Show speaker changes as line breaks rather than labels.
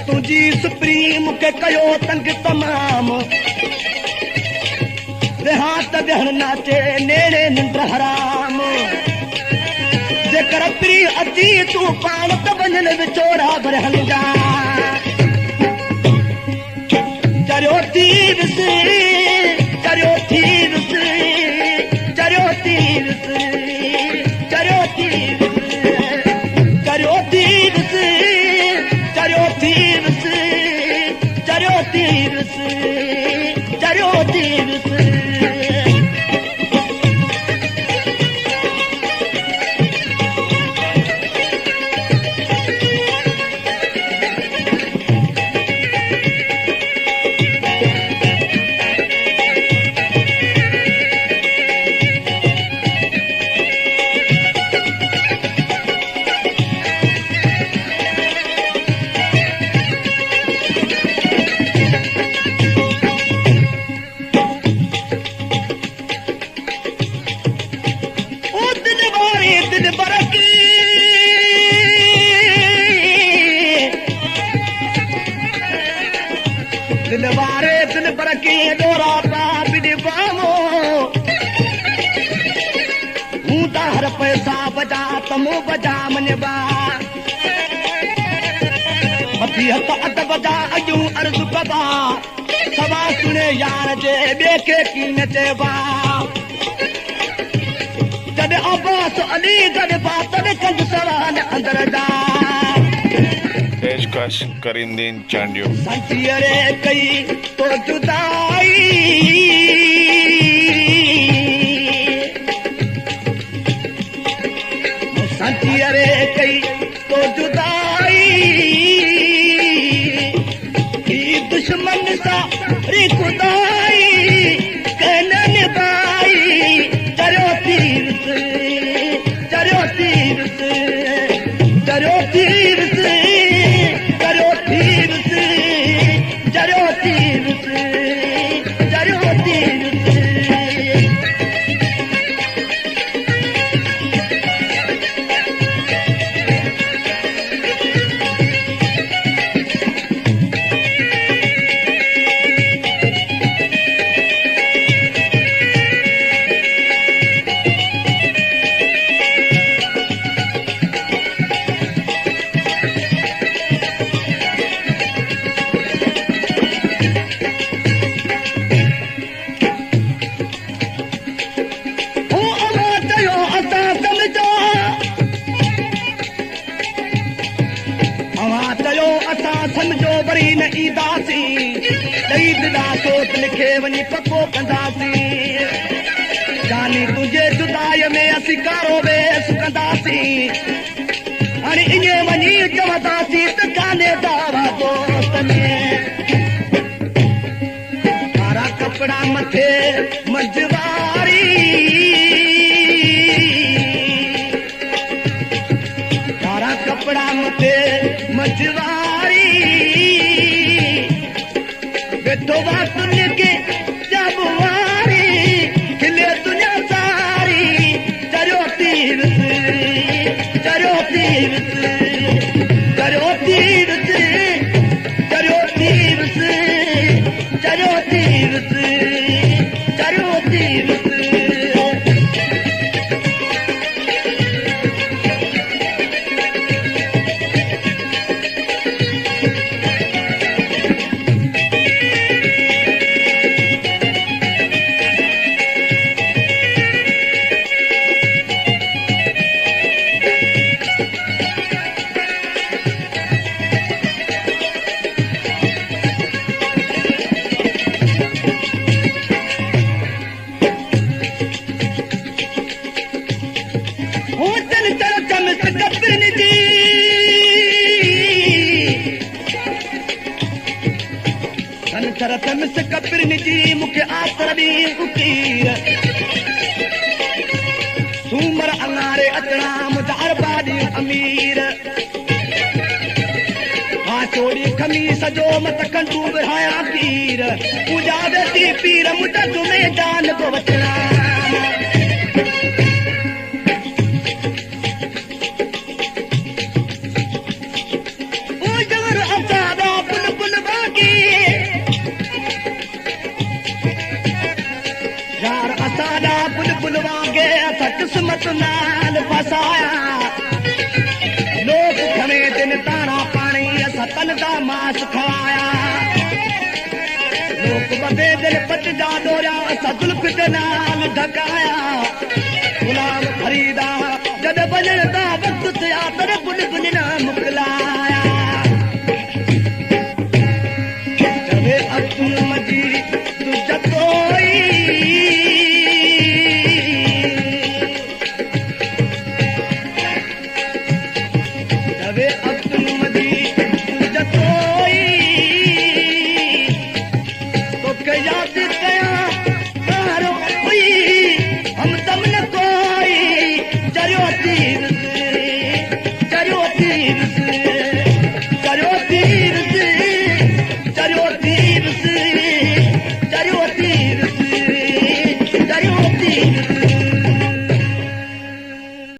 तुझी सुप्रीम के कयो तंग तमाम हाथ देहण नाचे नेड़े निंड हराम जेकर प्री अची तू पाण त वञन विचोरा भरहन जा चरियो तीर से चरियो तीर से चरियो तीर से चरियो तीर चरियो तीर से चरियो तीर से चरियो तीर से चरियो तीर से दिलवारे दिल बरके डोरा पाप दिवामो हूं ता हर पैसा बजा तमो बजा मनबा मथी हथ अध बजा अजू अर्ज कबा सवा सुने यार जे बे के कीन चेबा जद अब्बास अली गद बात कंद सवाल अंदर जा
पेशकश करीमदीन चांडियो
संचियरे कई तो जुदाई संचियरे कई तो जुदाई ही दुश्मन सा री खुदाई कहन निभाई चरो तीर से चरो तीर से चरो तीर से चरो तीर से चरो तीर से चरो तीर से समझो वरी न ईंदासी ॾेई दिला सोच लिखे वञी पको कंदासीं जानी तुंहिंजे जुदाई में असीं कारो वेस कंदासीं हाणे ईअं वञी चवंदासीं त कान्हे दावा दोस्त में कारा कपिड़ा मथे मंझवारी कारा कपिड़ा मथे मंझवारी बेटो बात के जब वारी खिले दुनिया सारी चरो तीर से चरो तीर से चरो तीर से चरो तीर से चरो तीर से चरो तीर से मूंखे आसरबी उकीर सूमर अनारे अचणा मुंहिंजा अरबादी अमीर हा चोरी खमीस जो मत कंडू विहाया पीर पूजा वेती पीर मुंहिंजा जुमे जान को वचना किस्मत नाल फसाया लोक खवे दिन ताना पानी असा तन दा मास खवाया लोक बदे दिल पट जा डोरिया असा जुल्फ दे नाल ढकाया गुलाम फरीदा जद बजण दा वक्त थिया तर बुल बुल ना मुकलाया जवे अब्दुल मजीद तू जतोई जवे अब्दुल मजीद तू जतोई तो के याद कया तारो हुई हम दम न कोई चरियो तीर से चरियो तीर से चरियो तीर से चरियो तीर से चरियो तीर से चरियो तीर